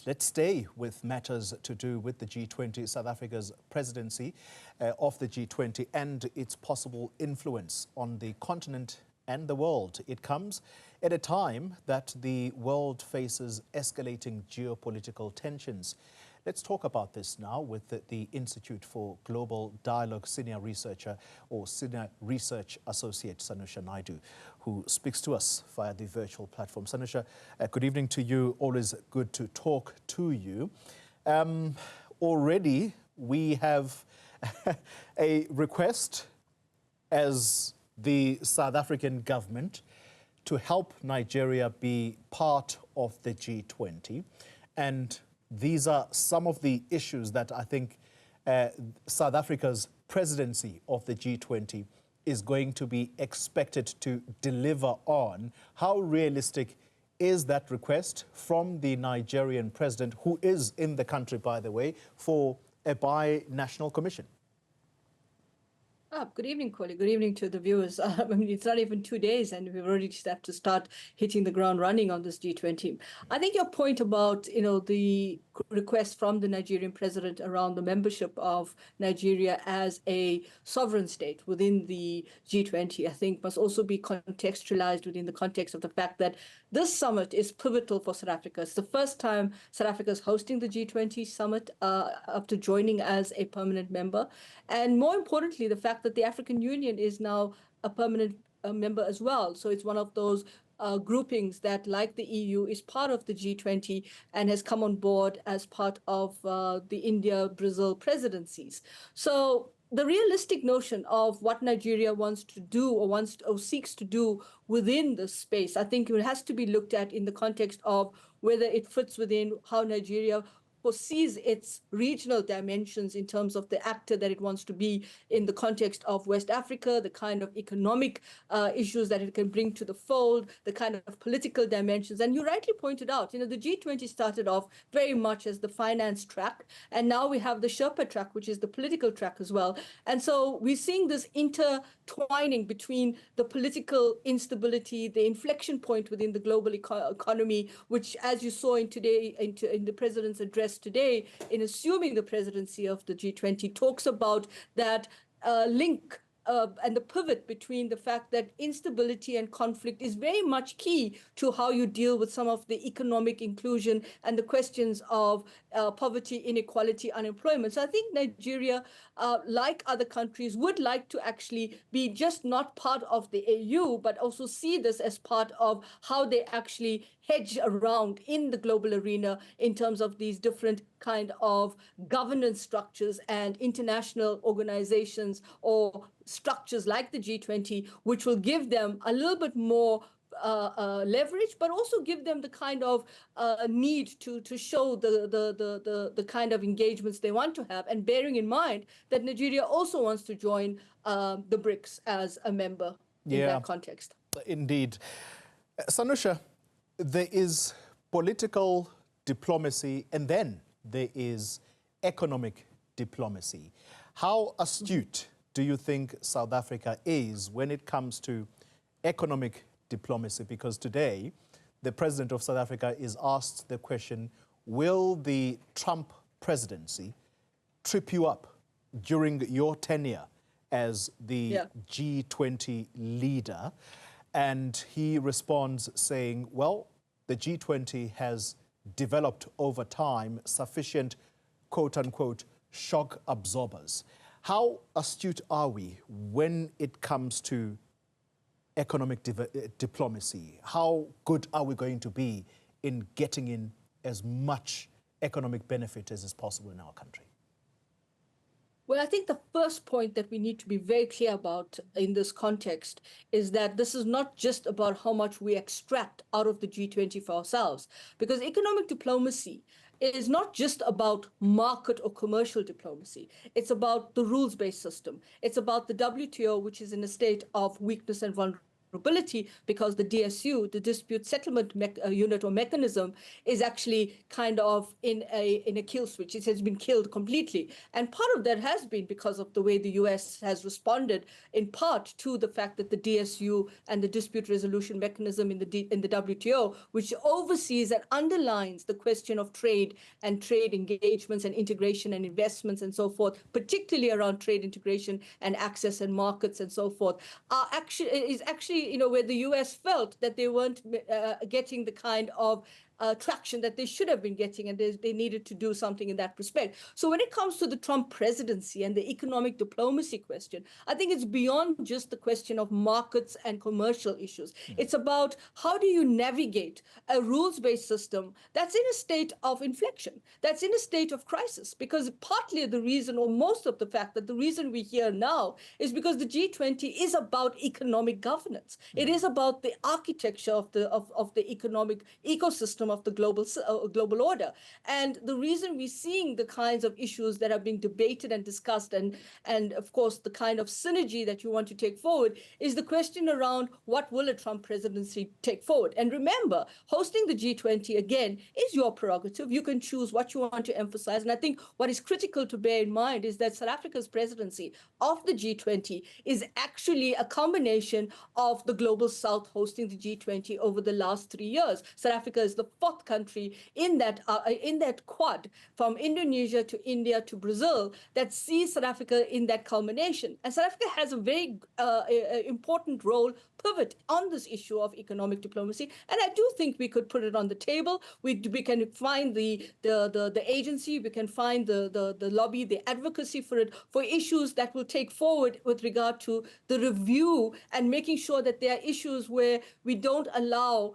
let's stay with matters to do with the G20, South Africa's presidency of the G20 and its possible influence on the continent and the world. It comes at a time that the world faces escalating geopolitical tensions. Let's talk about this now with the Institute for Global Dialogue senior researcher or senior research associate Sanusha Naidu, who speaks to us via the virtual platform. Sanusha, good evening to you. Always good to talk to you. Already we have a request as the South African government to help Nigeria be part of the G20. And these are some of the issues that I think South Africa's presidency of the G20 is going to be expected to deliver on. How realistic is that request from the Nigerian president, who is in the country, by the way, for a bi-national commission? Good evening, Kohli. Good evening to the viewers. I mean, it's not even 2 days and we've already have to start hitting the ground running on this G20. I think your point about, the request from the Nigerian president around the membership of Nigeria as a sovereign state within the G20, I think must also be contextualized within the context of the fact that this summit is pivotal for South Africa. It's the first time South Africa is hosting the G20 summit after joining as a permanent member. And more importantly, the fact that the African Union is now a permanent member as well. So it's one of those groupings that, like the EU, is part of the G20 and has come on board as part of the India-Brazil presidencies. So the realistic notion of what Nigeria wants to do or seeks to do within this space, I think it has to be looked at in the context of whether it fits within how Nigeria foresees its regional dimensions in terms of the actor that it wants to be in the context of West Africa, the kind of economic issues that it can bring to the fold, the kind of political dimensions. And you rightly pointed out, the G20 started off very much as the finance track, and now we have the Sherpa track, which is the political track as well. And so we're seeing this intertwining between the political instability, the inflection point within the global economy, which, as you saw in the president's address today, in assuming the presidency of the G20, talks about that link and the pivot between the fact that instability and conflict is very much key to how you deal with some of the economic inclusion and the questions of poverty, inequality, unemployment. So I think Nigeria, like other countries, would like to actually be just not part of the AU, but also see this as part of how they actually hedge around in the global arena in terms of these different kind of governance structures and international organizations or structures like the G20, which will give them a little bit more leverage, but also give them the kind of need to show the kind of engagements they want to have, and bearing in mind that Nigeria also wants to join the BRICS as a member in that context. Indeed. Sanusha, there is political diplomacy and then there is economic diplomacy. How astute do you think South Africa is when it comes to economic diplomacy? Because today, the president of South Africa is asked the question, will the Trump presidency trip you up during your tenure as the G20 leader? And he responds saying, well, the G20 has developed over time sufficient, quote unquote, shock absorbers. How astute are we when it comes to economic diplomacy? How good are we going to be in getting in as much economic benefit as is possible in our country? Well, I think the first point that we need to be very clear about in this context is that this is not just about how much we extract out of the G20 for ourselves, because economic diplomacy is not just about market or commercial diplomacy. It's about the rules-based system. It's about the WTO, which is in a state of weakness and vulnerability. vulnerability because the DSU, the dispute settlement unit or mechanism, is actually kind of in a kill switch. It has been killed completely. And part of that has been because of the way the US has responded, in part to the fact that the DSU and the dispute resolution mechanism in the WTO, which oversees and underlines the question of trade and trade engagements and integration and investments and so forth, particularly around trade integration and access and markets and so forth, is actually, where the US felt that they weren't getting the kind of traction that they should have been getting, and they needed to do something in that respect. So when it comes to the Trump presidency and the economic diplomacy question, I think it's beyond just the question of markets and commercial issues. It's about how do you navigate a rules-based system that's in a state of inflection, that's in a state of crisis, because partly the reason, or most of the fact that the reason we're here now is because the G20 is about economic governance. It is about the architecture of the economic ecosystem of the global order. And the reason we're seeing the kinds of issues that are being debated and discussed, and of course the kind of synergy that you want to take forward, is the question around what will a Trump presidency take forward. And remember, hosting the G20 again is your prerogative. You can choose what you want to emphasize. And I think what is critical to bear in mind is that South Africa's presidency of the G20 is actually a combination of the global South hosting the G20 over the last 3 years. South Africa is the fourth country in that quad, from Indonesia to India to Brazil, that sees South Africa in that culmination. And South Africa has a very important role, pivot on this issue of economic diplomacy. And I do think we could put it on the table. We can find the agency, we can find the lobby, the advocacy for it, for issues that will take forward with regard to the review and making sure that there are issues where we don't allow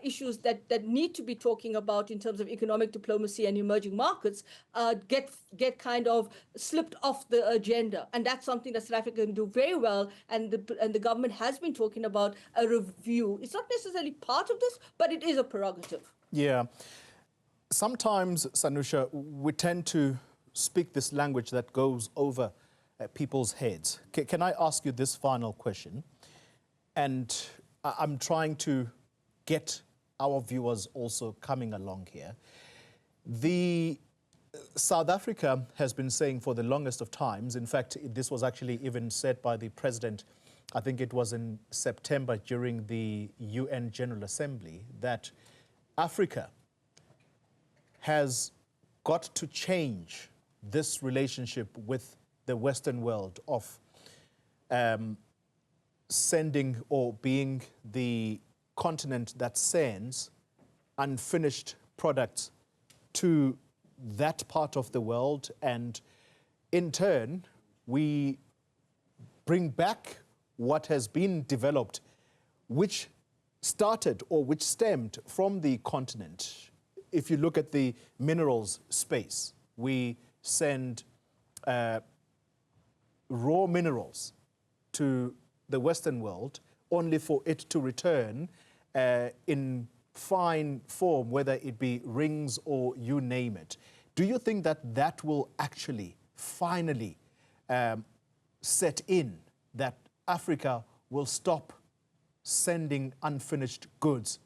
issues that need to be talking about in terms of economic diplomacy and emerging markets get kind of slipped off the agenda. And that's something that South Africa can do very well. And the government has been talking about a review. It's not necessarily part of this, but it is a prerogative. Yeah. Sometimes, Sanusha, we tend to speak this language that goes over people's heads. Can I ask you this final question? And I'm trying to get our viewers also coming along here. South Africa has been saying for the longest of times, in fact, this was actually even said by the president, I think it was in September during the UN General Assembly, that Africa has got to change this relationship with the Western world of sending or being the continent that sends unfinished products to that part of the world, and in turn we bring back what has been developed, which started or which stemmed from the continent. If you look at the minerals space, we send raw minerals to the Western world only for it to return in fine form, whether it be rings or you name it. Do you think that that will actually finally set in, that Africa will stop sending unfinished goods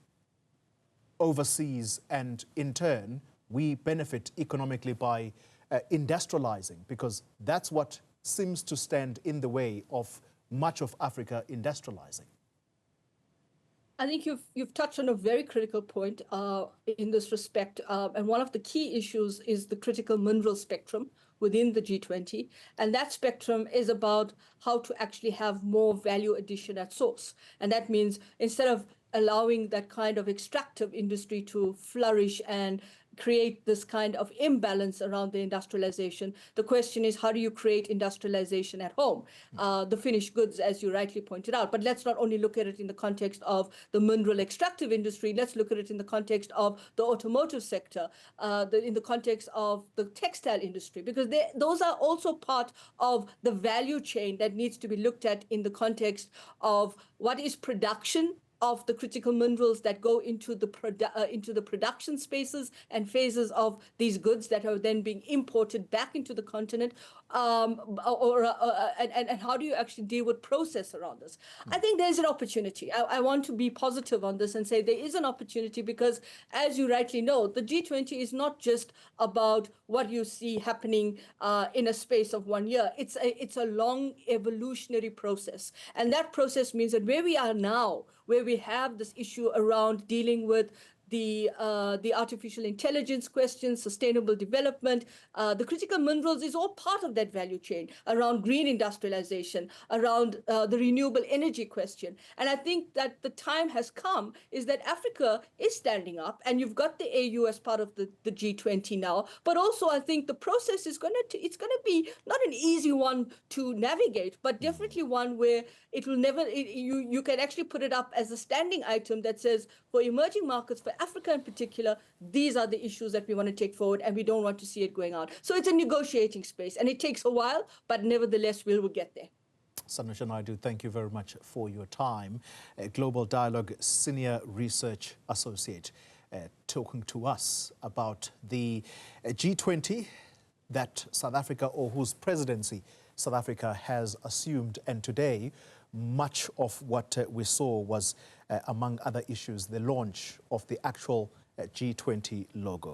overseas, and in turn we benefit economically by industrializing, because that's what seems to stand in the way of much of Africa industrializing? I think you've touched on a very critical point in this respect. And one of the key issues is the critical mineral spectrum within the G20. And that spectrum is about how to actually have more value addition at source. And that means instead of allowing that kind of extractive industry to flourish and create this kind of imbalance around the industrialization, the question is, how do you create industrialization at home? The finished goods, as you rightly pointed out. But let's not only look at it in the context of the mineral extractive industry, let's look at it in the context of the automotive sector, in the context of the textile industry, because those are also part of the value chain that needs to be looked at in the context of what is production of the critical minerals that go into the production spaces and phases of these goods that are then being imported back into the continent, and how do you actually deal with process around this? I think there's an opportunity. I want to be positive on this and say there is an opportunity because, as you rightly know, the G20 is not just about what you see happening in a space of 1 year. It's a long evolutionary process, and that process means that where we are now, where we have this issue around dealing with the artificial intelligence questions, sustainable development, the critical minerals is all part of that value chain around green industrialization, around the renewable energy question. And I think that the time has come is that Africa is standing up, and you've got the AU as part of the G20 now. But also, I think the process is going to be not an easy one to navigate, but definitely one where it will never, you can actually put it up as a standing item that says, for emerging markets, for Africa in particular, these are the issues that we want to take forward, and we don't want to see it going out. So it's a negotiating space, and it takes a while, but nevertheless, we will get there. Sanusha Naidu, thank you very much for your time. Global Dialogue Senior Research Associate, talking to us about the G20 that South Africa, or whose presidency South Africa has assumed. And today, much of what we saw was, among other issues, the launch of the actual G20 logo.